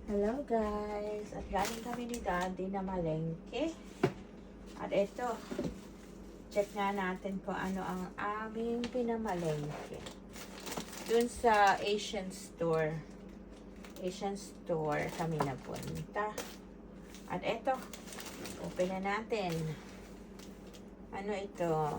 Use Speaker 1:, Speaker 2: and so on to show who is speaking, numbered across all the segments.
Speaker 1: Hello guys! At galing kami ni Daddy na malengke. At ito, check nga natin kung ano ang aming pinamalengke. Dun sa Asian store. Asian store kami napunta. At ito, open na natin. Ano ito?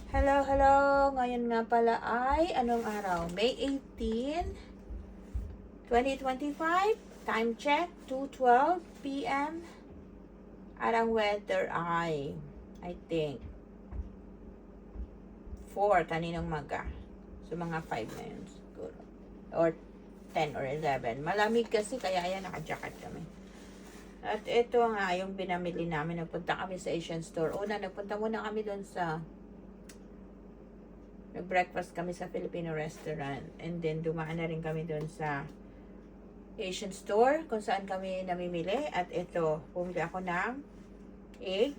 Speaker 1: Hello, hello! Ngayon nga pala ay, anong araw? May 18, 2025. Time check, 2:12 p.m. At ang weather ay, I think, 4 kaninang maga. So, mga 5 na yun siguro. Or 10 or 11. Malamig kasi, kaya ayan, naka-jacket kami. At ito nga, yung binamili namin. Nagpunta kami sa Asian store. Una, nagpunta muna kami doon sa breakfast kami sa Filipino restaurant, and then dumaan na rin kami doon sa Asian store kung saan kami namimili. At ito, bumili ako ng egg,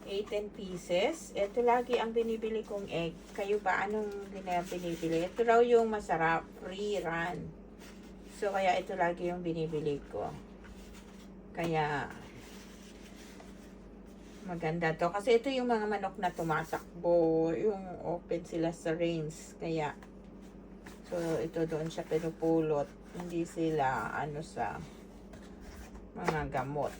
Speaker 1: 18 pieces. Ito lagi ang binibili kong egg. Kayo ba, anong binibili? Ito raw yung masarap, free run. So kaya ito lagi yung binibili ko, kaya maganda to. Kasi ito yung mga manok na tumatakbo. Yung open sila sa range. Kaya, so ito doon siya pinupulot. Hindi sila, sa mga gamot.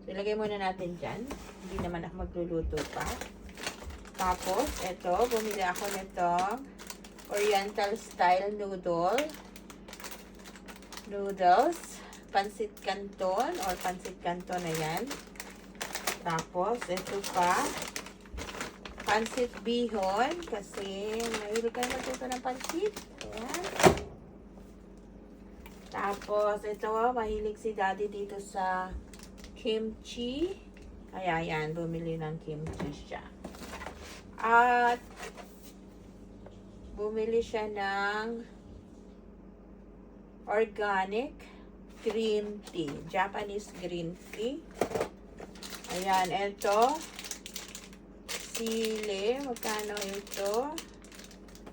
Speaker 1: So, ilagay muna natin dyan. Hindi naman ako magluluto pa. Tapos, ito, bumili ako nito Oriental style noodles. Pansit Canton or Pansit Canton na yan. Tapos, ito pa, pansit bihon, kasi mahilig kayo magluto ng pansit. Ayan. Tapos, ito, mahilig si Daddy dito sa kimchi. Kaya, yan, bumili ng kimchi siya. At, bumili siya ng organic green tea, Japanese green tea. Ayan, ito, sili, magkano ito?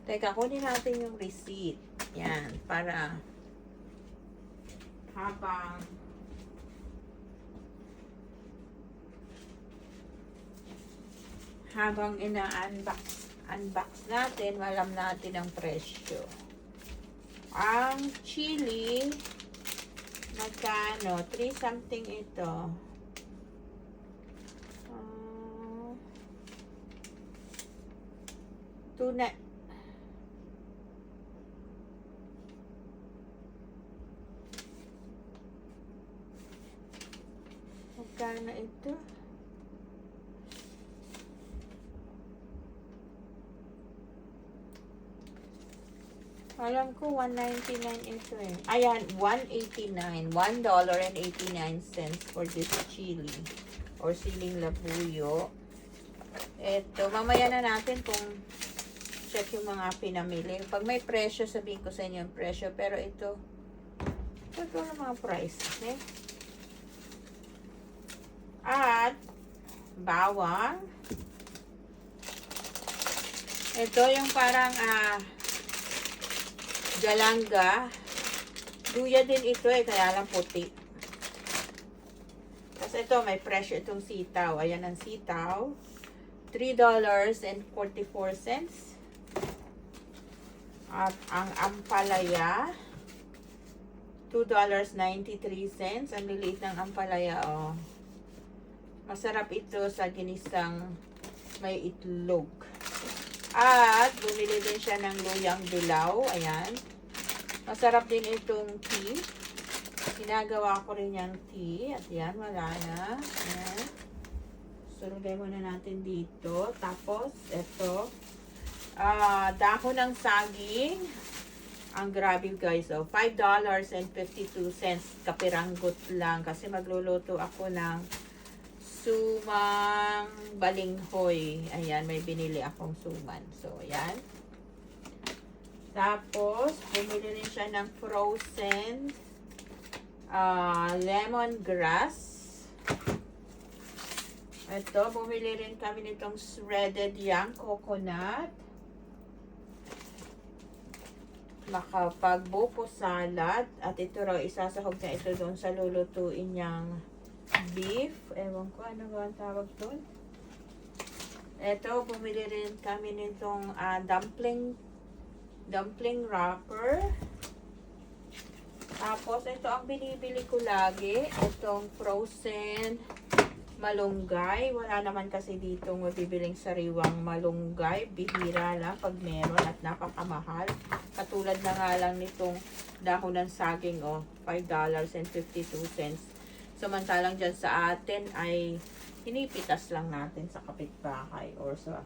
Speaker 1: Teka, kunin natin yung receipt. Yan, para habang ina-unbox natin, alam natin ang presyo. Ang chili, magkano? 3 something ito. Tuna. Magkano ito? Alam ko 199 ito eh. Ayan, $1.89 for this chili or siling labuyo. Ito, mamaya na natin kung check yung mga pinamili. Pag may presyo, sabihin ko sa inyo yung presyo. Pero ito ang mga price. Okay? At, bawang. Ito yung parang, galanga. Luya din ito eh, kaya lang puti. Tapos ito, may presyo itong sitaw. Ayan ang sitaw. $3.44. At ang ampalaya, $2.93. Ang liliit ng ampalaya, oh. Masarap ito sa ginisang may itlog. At bumili din siya ng luyang dilaw. Ayan. Masarap din itong tea. Ginagawa ko rin yung tea. At yan, wala na. Ayan. So, lagay muna natin dito. Tapos, ito. Dahon ng saging. Ang grabe guys. Oh, $5.52. Kapiranggot lang. Kasi magluluto ako ng sumang balinghoy. Ayan, may binili akong suman. So, ayan. Tapos, bumili rin siya ng frozen lemongrass. Ito, bumili rin kami nitong shredded young coconut. Makapag-buko salad. At ito raw, isasahog na ito doon sa lulutuin niyang beef. Ewan ko, ano ba ang tawag doon? Ito, bumili rin kami nitong dumpling wrapper. Tapos, ito ang binibili ko lagi. Itong frozen malunggay. Wala naman kasi dito mabibiling sariwang malunggay. Bihira lang pag meron at napakamahal. Katulad na nga lang nitong dahon ng saging, $5.52. Samantalang dyan sa atin ay hinipitas lang natin sa kapitbahay or sa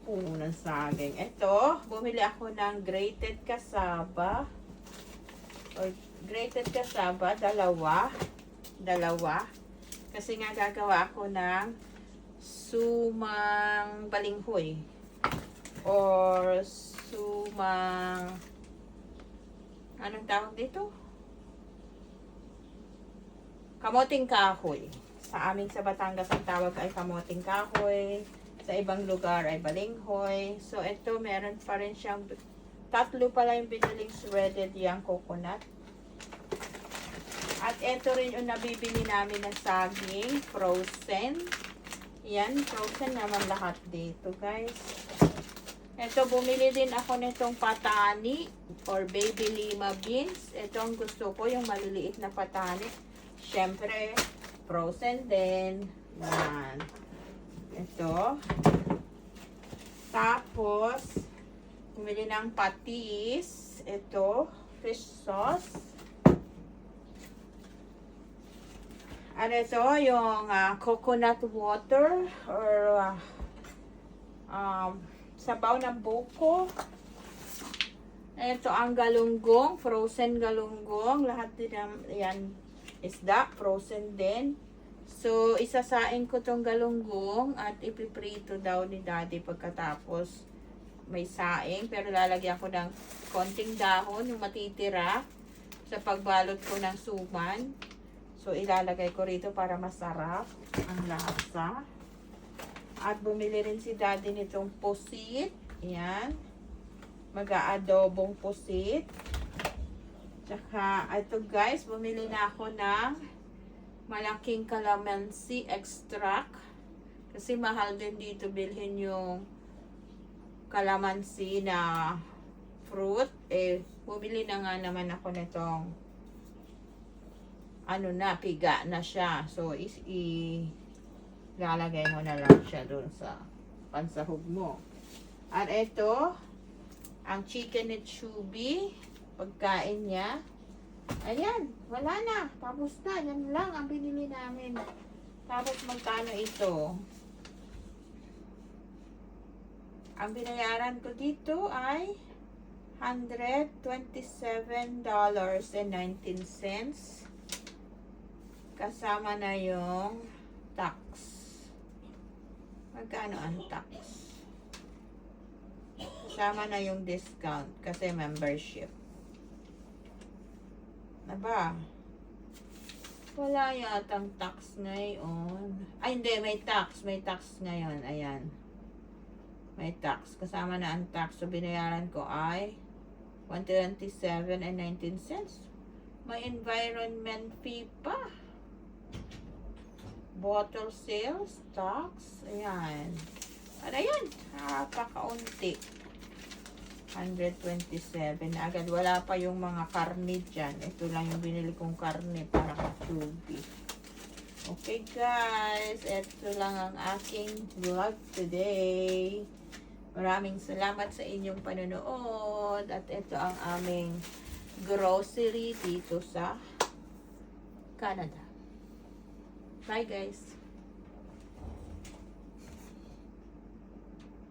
Speaker 1: puno ng saging. Ito, bumili ako ng grated cassava. Dalawa. Kasi nga gagawa ako ng sumang balinghoy. Or sumang, anong tawag dito? Kamoting kahoy. Sa amin sa Batangas ang tawag ay kamoting kahoy. Sa ibang lugar ay balinghoy. So ito meron pa rin siyang, tatlo pala yung biniling shredded young coconut. At ito rin yung nabibili namin ng saging, frozen. Yan, frozen naman lahat dito, guys. Ito, bumili din ako nitong patani or baby lima beans. Ito ang gusto ko, yung maliliit na patani. Siyempre, frozen din. Yan. Ito. Tapos, bumili ng patis. Ito, fish sauce. Ano ito, yung coconut water or sabaw ng buko. Ito ang galunggong, frozen galunggong. Lahat din yan isda, frozen din. So, isasain ko tong galunggong at ipiprito daw ni Daddy pagkatapos may saing. Pero lalagyan ko ng konting dahon, yung matitira sa pagbalot ko ng suman. So, ilalagay ko rito para masarap ang lasa. At bumili rin si Daddy nitong pusit. Ayan. Mag-aadobong pusit. Tsaka, ito guys, bumili na ako ng malaking calamansi extract. Kasi mahal din dito bilhin yung calamansi na fruit. Bumili na nga naman ako nitong piga na siya. So, lalagay mo na lang siya doon sa pansahog mo. At ito, ang chicken and chubi, pagkain niya. Ayan, wala na. Tapos na. Yan lang ang binili namin. Tapos magkano ito? Ang binayaran ko dito ay $127.19. Kasama na yung tax. Magkano ang tax? Kasama na yung discount kasi membership. Aba, wala yatang tax ngayon. Ay, hindi, may tax. May tax ngayon. Ayan. May tax. Kasama na ang tax. So, binayaran ko ay $127.19. May environment fee pa. Bottle sales, tax, ayan. At ayan, napakaunti. 127 na agad. Wala pa yung mga karne dyan. Ito lang yung binili kong karne para ka-chubi. Okay guys, ito lang ang aking vlog today. Maraming salamat sa inyong panonood. At ito ang aming grocery dito sa Canada. Bye guys!